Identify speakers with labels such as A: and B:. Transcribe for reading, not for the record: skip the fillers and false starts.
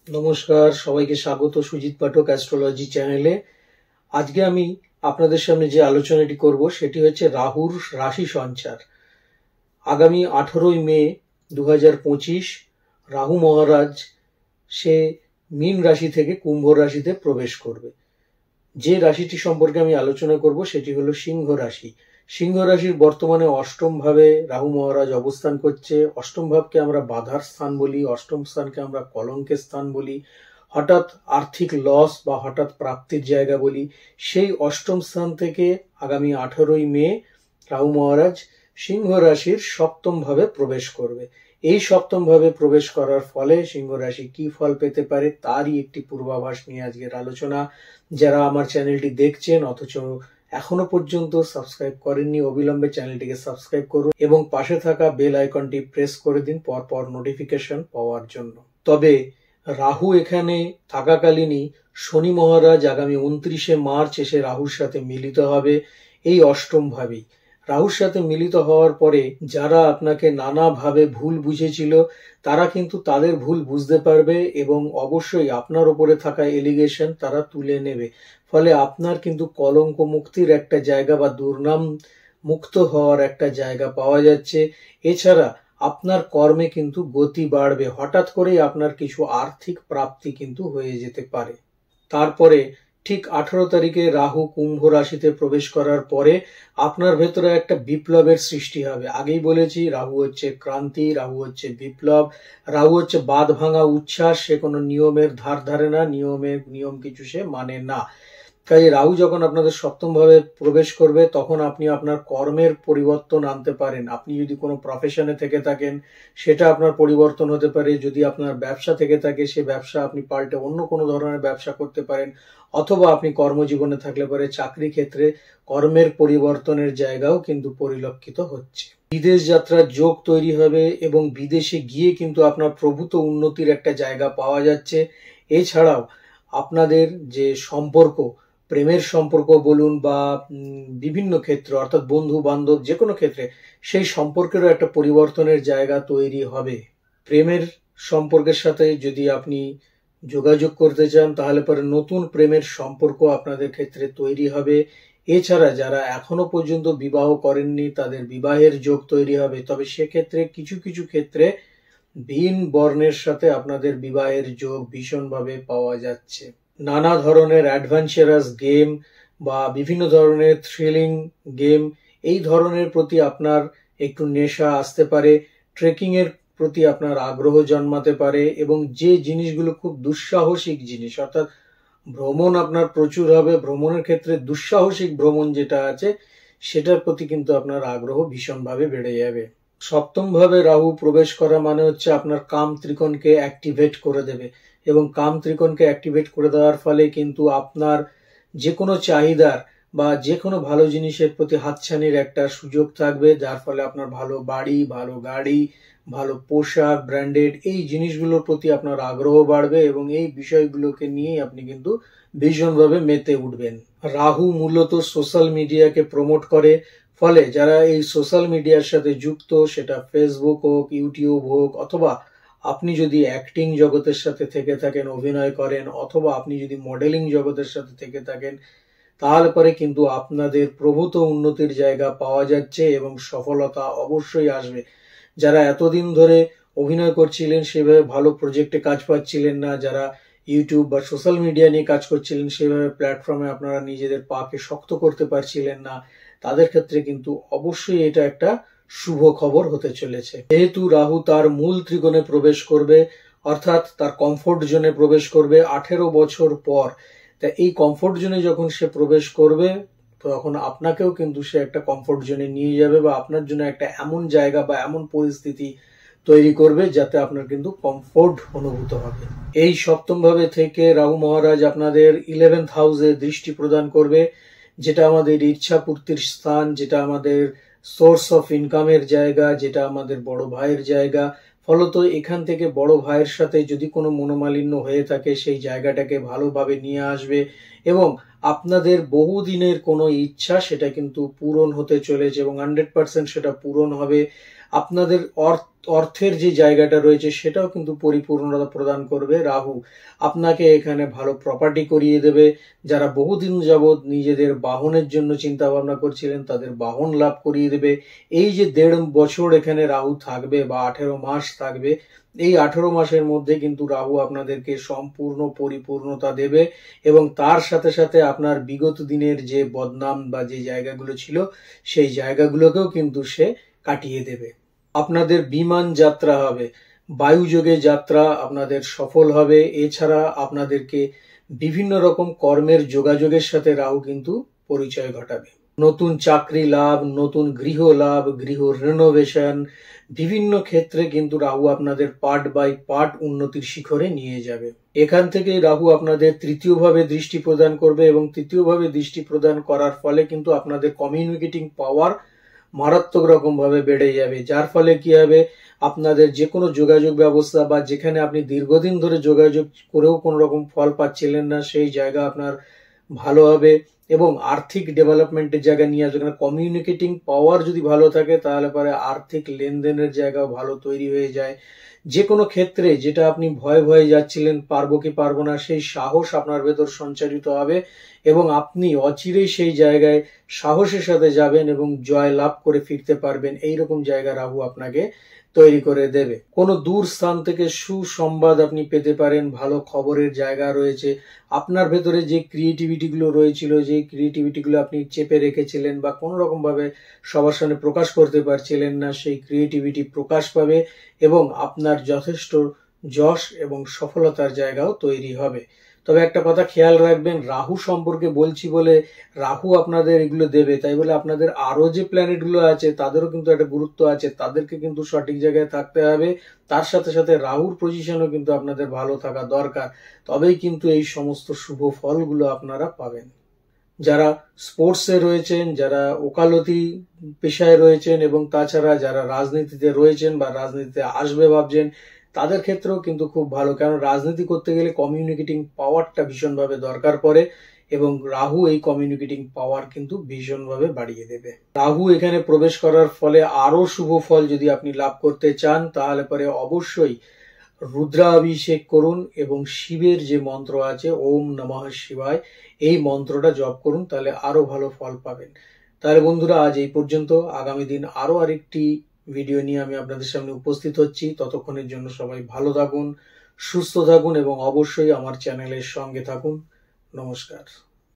A: নমস্কার, সবাইকে স্বাগত সুজিত পাঠক অ্যাস্ট্রোলজি চ্যানেলে। আজকে আমি আপনাদের সামনে যে আলোচনাটি করব সেটি হচ্ছে রাহুর রাশি সঞ্চার। আগামী 18ই মে 2025 রাহু মহারাজ সে মীন রাশি থেকে কুম্ভ রাশিতে প্রবেশ করবে। যে রাশিটি সম্পর্কে আমি আলোচনা করব সেটি হলো সিংহ রাশি। সিংহ রাশির বর্তমানে অষ্টম ভাবে রাহু মহারাজ অবস্থান করছে। অষ্টম ভাবকে আমরা বাধার স্থান বলি, অষ্টম স্থানকে আমরা কলঙ্কের স্থান বলি, হঠাৎ আর্থিক লস বা হঠাৎ প্রাপ্তির জায়গা বলি। সেই অষ্টম স্থান থেকে আগামী 18ই মে রাহু মহারাজ সিংহ রাশির সপ্তম ভাবে প্রবেশ করবে। এই সপ্তম ভাবে প্রবেশ করার ফলে সিংহ রাশি কি ফল পেতে পারে তারই একটি পূর্বাভাস নিয়ে আজকের আলোচনা। যারা আমার চ্যানেলটি দেখছেন অথচ এখনো পর্যন্ত সাবস্ক্রাইব করেননি, অবিলম্বে চ্যানেলটিকে সাবস্ক্রাইব করুন এবং পাশে থাকা বেল আইকনটি প্রেস করে দিন পরপর নোটিফিকেশন পাওয়ার জন্য। তবে রাহু এখানে থাকাকালীনই শনি মহারাজ আগামী 29শে মার্চ এসে রাহুর সাথে মিলিত হবে এই অষ্টম ভাবেই। রাহুর সাথে মিলিত হওয়ার পরে যারা আপনাকে নানাভাবে ভুল বুঝেছিল তারা কিন্তু তাদের ভুল বুঝতে পারবে এবং অবশ্যই আপনার উপরে থাকা এলিগেশন তারা তুলে নেবে। ফলে আপনার কিন্তু কলঙ্ক মুক্তির একটা জায়গা বা দুর্নাম মুক্ত হওয়ার একটা জায়গা পাওয়া যাচ্ছে। এছাড়া আপনার কর্মে কিন্তু গতি বাড়বে, হঠাৎ করেই আপনার কিছু আর্থিক প্রাপ্তি কিন্তু হয়ে যেতে পারে। তারপরে ঠিক 18 তারিখে রাহু কুম্ভ রাশিতে প্রবেশ করার পরে আপনার ভেতরে একটা বিপ্লবের সৃষ্টি হবে। আগেই বলেছি রাহু হচ্ছে ক্রান্তি, রাহু হচ্ছে বিপ্লব, রাহু হচ্ছে বাঁধ ভাঙা উচ্ছ্বাস। সে কোনো নিয়মের ধার ধারে না, নিয়ম কিছু সে মানে না। তাই রাহু যখন আপনাদের সপ্তম ভাবে প্রবেশ করবে তখন আপনি আপনার কর্মের পরিবর্তন আনতে পারেন। আপনি যদি কোনো প্রফেশনে থেকে থাকেন সেটা আপনার পরিবর্তন হতে পারে, যদি আপনার ব্যবসা থেকে থাকে সে ব্যবসা আপনি পাল্টে অন্য কোনো ধরনের ব্যবসা করতে পারেন, অথবা আপনি কর্মজীবনে থাকলে পরে চাকরি ক্ষেত্রে কর্মের পরিবর্তনের জায়গাও কিন্তু পরিলক্ষিত হচ্ছে। বিদেশ যাত্রার যোগ তৈরি হবে এবং বিদেশে গিয়ে কিন্তু আপনার প্রভূত উন্নতির একটা জায়গা পাওয়া যাচ্ছে। এছাড়াও আপনাদের যে সম্পর্ক, প্রেমের সম্পর্ক বলুন বা বিভিন্ন ক্ষেত্রে অর্থাৎ বন্ধু বান্ধব যে কোনো ক্ষেত্রে সেই সম্পর্কেরও একটা পরিবর্তনের জায়গা তৈরি হবে। প্রেমের সম্পর্কের সাথে যদি আপনি যোগাযোগ করতে চান তাহলে পরে নতুন প্রেমের সম্পর্ক আপনাদের ক্ষেত্রে তৈরি হবে। এছাড়া যারা এখনো পর্যন্ত বিবাহ করেননি তাদের বিবাহের যোগ তৈরি হবে। তবে সেক্ষেত্রে কিছু কিছু ক্ষেত্রে ভিন বর্ণের সাথে আপনাদের বিবাহের যোগ ভীষণভাবে পাওয়া যাচ্ছে। নানা ধরনের অ্যাডভেঞ্চারাস গেম বা বিভিন্ন ধরনের থ্রিলিং গেম এই ধরনের প্রতি আপনার একটু নেশা আসতে পারে, ট্রেকিং এর প্রতি আপনার আগ্রহ জন্মাতে পারে এবং যে জিনিসগুলো খুব দুঃসাহসিক জিনিস অর্থাৎ ভ্রমণ আপনার প্রচুর হবে, ভ্রমণের ক্ষেত্রে দুঃসাহসিক ভ্রমণ যেটা আছে সেটার প্রতি কিন্তু আপনার আগ্রহ ভীষণভাবে বেড়ে যাবে। সপ্তম ভাবে রাহু প্রবেশ করা মানে হচ্ছে আপনার কাম ত্রিকোণকে অ্যাক্টিভেট করে দেবে এবং কাম ত্রিকোণকে অ্যাক্টিভেট করে দেওয়ার ফলে কিন্তু আপনার যে কোনো চাহিদার বা যে কোনো ভালো জিনিসের প্রতি হাতছানির একটা সুযোগ থাকবে, যার ফলে আপনার ভালো বাড়ি, ভালো গাড়ি, ভালো পোশাক, ব্র্যান্ডেড এই জিনিসগুলোর প্রতি আপনার আগ্রহ বাড়বে এবং এই বিষয়গুলোকে নিয়েই আপনি কিন্তু ভীষণভাবে মেতে উঠবেন। রাহু মূলত সোশ্যাল মিডিয়াকে প্রমোট করে, ফলে যারা এই সোশ্যাল মিডিয়ার সাথে যুক্ত, সেটা ফেসবুক হোক, ইউটিউব হোক, অথবা আপনি যদি অ্যাক্টিং জগতের সাথে থেকে থাকেন, অভিনয় করেন, অথবা আপনি যদি মডেলিং জগতের সাথে থেকে থাকেন, তাহলে পরে কিন্তু আপনাদের প্রভূত উন্নতির জায়গা পাওয়া যাচ্ছে এবং সফলতা অবশ্যই আসবে। যারা এতদিন ধরে অভিনয় করছিলেন সেভাবে ভালো প্রজেক্টে কাজ পাচ্ছিলেন না, যারা ইউটিউব বা সোশ্যাল মিডিয়া নিয়ে কাজ করছিলেন সেভাবে প্ল্যাটফর্মে আপনারা নিজেদের পাকে শক্ত করতে পারছিলেন না, তাদের ক্ষেত্রে কিন্তু অবশ্যই এটা একটা শুভ খবর হতে চলেছে। যেহেতু রাহু তার মূল ত্রিকোণে প্রবেশ করবে অর্থাৎ তার কমফোর্ট জোনে প্রবেশ করবে 18 বছর পর, তা এই কমফোর্ট জোনে যখন সে প্রবেশ করবে তখন আপনাকেও কিন্তু সে একটা কমফোর্ট জোনে নিয়ে যাবে বা আপনার জন্য একটা এমন জায়গা বা এমন পরিস্থিতি তৈরি করবে যাতে আপনার কিন্তু কমফোর্ট অনুভূত হবে। এই সপ্তম ভাবে থেকে রাহু মহারাজ আপনাদের 11th হাউসে দৃষ্টি প্রদান করবে, যেটা আমাদের ইচ্ছা পূর্তির স্থান, যেটা আমাদের সোর্স অফ ইনকামের জায়গা, যেটা আমাদের বড় ভাইয়ের জায়গা। ফলত এখান থেকে বড় ভাইয়ের সাথে যদি কোনো মনোমালিন্য হয়ে থাকে সেই জায়গাটাকে ভালোভাবে নিয়ে আসবে এবং আপনাদের বহুদিনের কোনো ইচ্ছা সেটা কিন্তু পূরণ হতে চলেছে এবং 100% সেটা পূরণ হবে। আপনাদের অর্থের যে জায়গাটা রয়েছে সেটাও কিন্তু পরিপূর্ণতা প্রদান করবে রাহু। আপনাকে এখানে ভালো প্রপার্টি করিয়ে দেবে। যারা বহুদিন যাবৎ নিজেদের বাহনের জন্য চিন্তা ভাবনা করছিলেন তাদের বাহন লাভ করিয়ে দেবে। এই যে 1.5 বছর এখানে রাহু থাকবে বা 18 মাস থাকবে, এই 18 মাসের মধ্যে কিন্তু রাহু আপনাদেরকে সম্পূর্ণ পরিপূর্ণতা দেবে এবং তার সাথে সাথে আপনার বিগত দিনের যে বদনাম বা যে জায়গাগুলো ছিল সেই জায়গাগুলোকেও কিন্তু সে কাটিয়ে দেবে। আপনাদের বিমান যাত্রা হবে, বায়ুযোগে যাত্রা আপনাদের সফল হবে। এছাড়া আপনাদেরকে বিভিন্ন রকম কর্মের যোগাযোগের সাথে রাহু কিন্তু পরিচয় ঘটাবে। নতুন চাকরি লাভ, নতুন গৃহ লাভ, গৃহ রেনোভেশন, বিভিন্ন ক্ষেত্রে কিন্তু রাহু আপনাদের পার্ট বাই পার্ট উন্নতির শিখরে নিয়ে যাবে। এখান থেকে রাহু আপনাদের তৃতীয়ভাবে দৃষ্টি প্রদান করবে এবং তৃতীয়ভাবে দৃষ্টি প্রদান করার ফলে কিন্তু আপনাদের কমিউনিকেটিং পাওয়ার মারাত্মক রকম ভাবে বেড়ে যাবে, যার ফলে কি হবে, আপনাদের যে কোনো যোগাযোগ ব্যবস্থা বা যেখানে আপনি দীর্ঘদিন ধরে যোগাযোগ করেও কোনো রকম ফল পাচ্ছিলেন না সেই জায়গা আপনার ভালো হবে এবং আর্থিক ডেভেলপমেন্টের জায়গা নিয়ে আসবে। কমিউনিকেটিং পাওয়ার যদি ভালো থাকে তাহলে পরে আর্থিক লেনদেনের জায়গাও ভালো তৈরি হয়ে যায়। যে কোনো ক্ষেত্রে যেটা আপনি ভয়ে ভয়ে যাচ্ছিলেন পারবো কি পারবো না, সেই সাহস আপনার ভেতর সঞ্চারিত হবে এবং আপনি অচিরেই সেই জায়গায় সাহসের সাথে যাবেন এবং জয় লাভ করে ফিরতে পারবেন। এইরকম জায়গা রাহু আপনাকে তৈরি করে দেবে। কোনো দূর স্থান থেকে সুসংবাদ আপনি পেতে পারেন, ভালো খবরের জায়গা রয়েছে। আপনার ভেতরে যে ক্রিয়েটিভিটি গুলো রয়েছিল, যে ক্রিয়েটিভিটি গুলো আপনি চেপে রেখেছিলেন বা কোনো রকম ভাবে সবার সামনে প্রকাশ করতে পারছিলেন না, সেই ক্রিয়েটিভিটি প্রকাশ পাবে এবং আপনার যথেষ্ট যশ এবং সফলতার জায়গাও তৈরি হবে। তবে একটা কথা খেয়াল রাখবেন, রাহু সম্পর্কে বলছি বলে রাহু আপনাদের এগুলো দেবে তাই বলে আপনাদের আরো যে প্ল্যানেট গুলো আছে তাদেরও কিন্তু একটা গুরুত্ব আছে, তাদেরকে কিন্তু সঠিক জায়গায় থাকতে হবে। তার সাথে সাথে রাহুর পজিশনও কিন্তু আপনাদের ভালো থাকা দরকার, তবেই কিন্তু এই সমস্ত শুভ ফলগুলো আপনারা পাবেন। যারা স্পোর্টসে রয়েছেন, যারা ওকালতি পেশায় রয়েছেন এবং তাছাড়া যারা রাজনীতিতে রয়েছেন বা রাজনীতিতে আসবে ভাবছেন তাদের ক্ষেত্রেও কিন্তু খুব ভালো, কারণ রাজনীতি করতে গেলে কমিউনিকেটিং পাওয়ারটা ভীষণভাবে দরকার পড়ে এবং রাহু এই কমিউনিকেটিং পাওয়ার কিন্তু ভীষণভাবে বাড়িয়ে দেবে। রাহু এখানে প্রবেশ করার ফলে আরো শুভ ফল যদি আপনি লাভ করতে চান তাহলে পরে অবশ্যই রুদ্রাভিষেক করুন এবং শিবের যে মন্ত্র আছে ওম নমঃ শিবায়, এই মন্ত্রটা জপ করুন, তাহলে আরো ভালো ফল পাবেন। তাহলে বন্ধুরা আজ এই পর্যন্ত। আগামী দিন আরো আরেকটি ভিডিও নিয়ে আমি আপনাদের সামনে উপস্থিত হচ্ছি। ততক্ষণের জন্য সবাই ভালো থাকুন, সুস্থ থাকুন এবং অবশ্যই আমার চ্যানেলের সঙ্গে থাকুন। নমস্কার।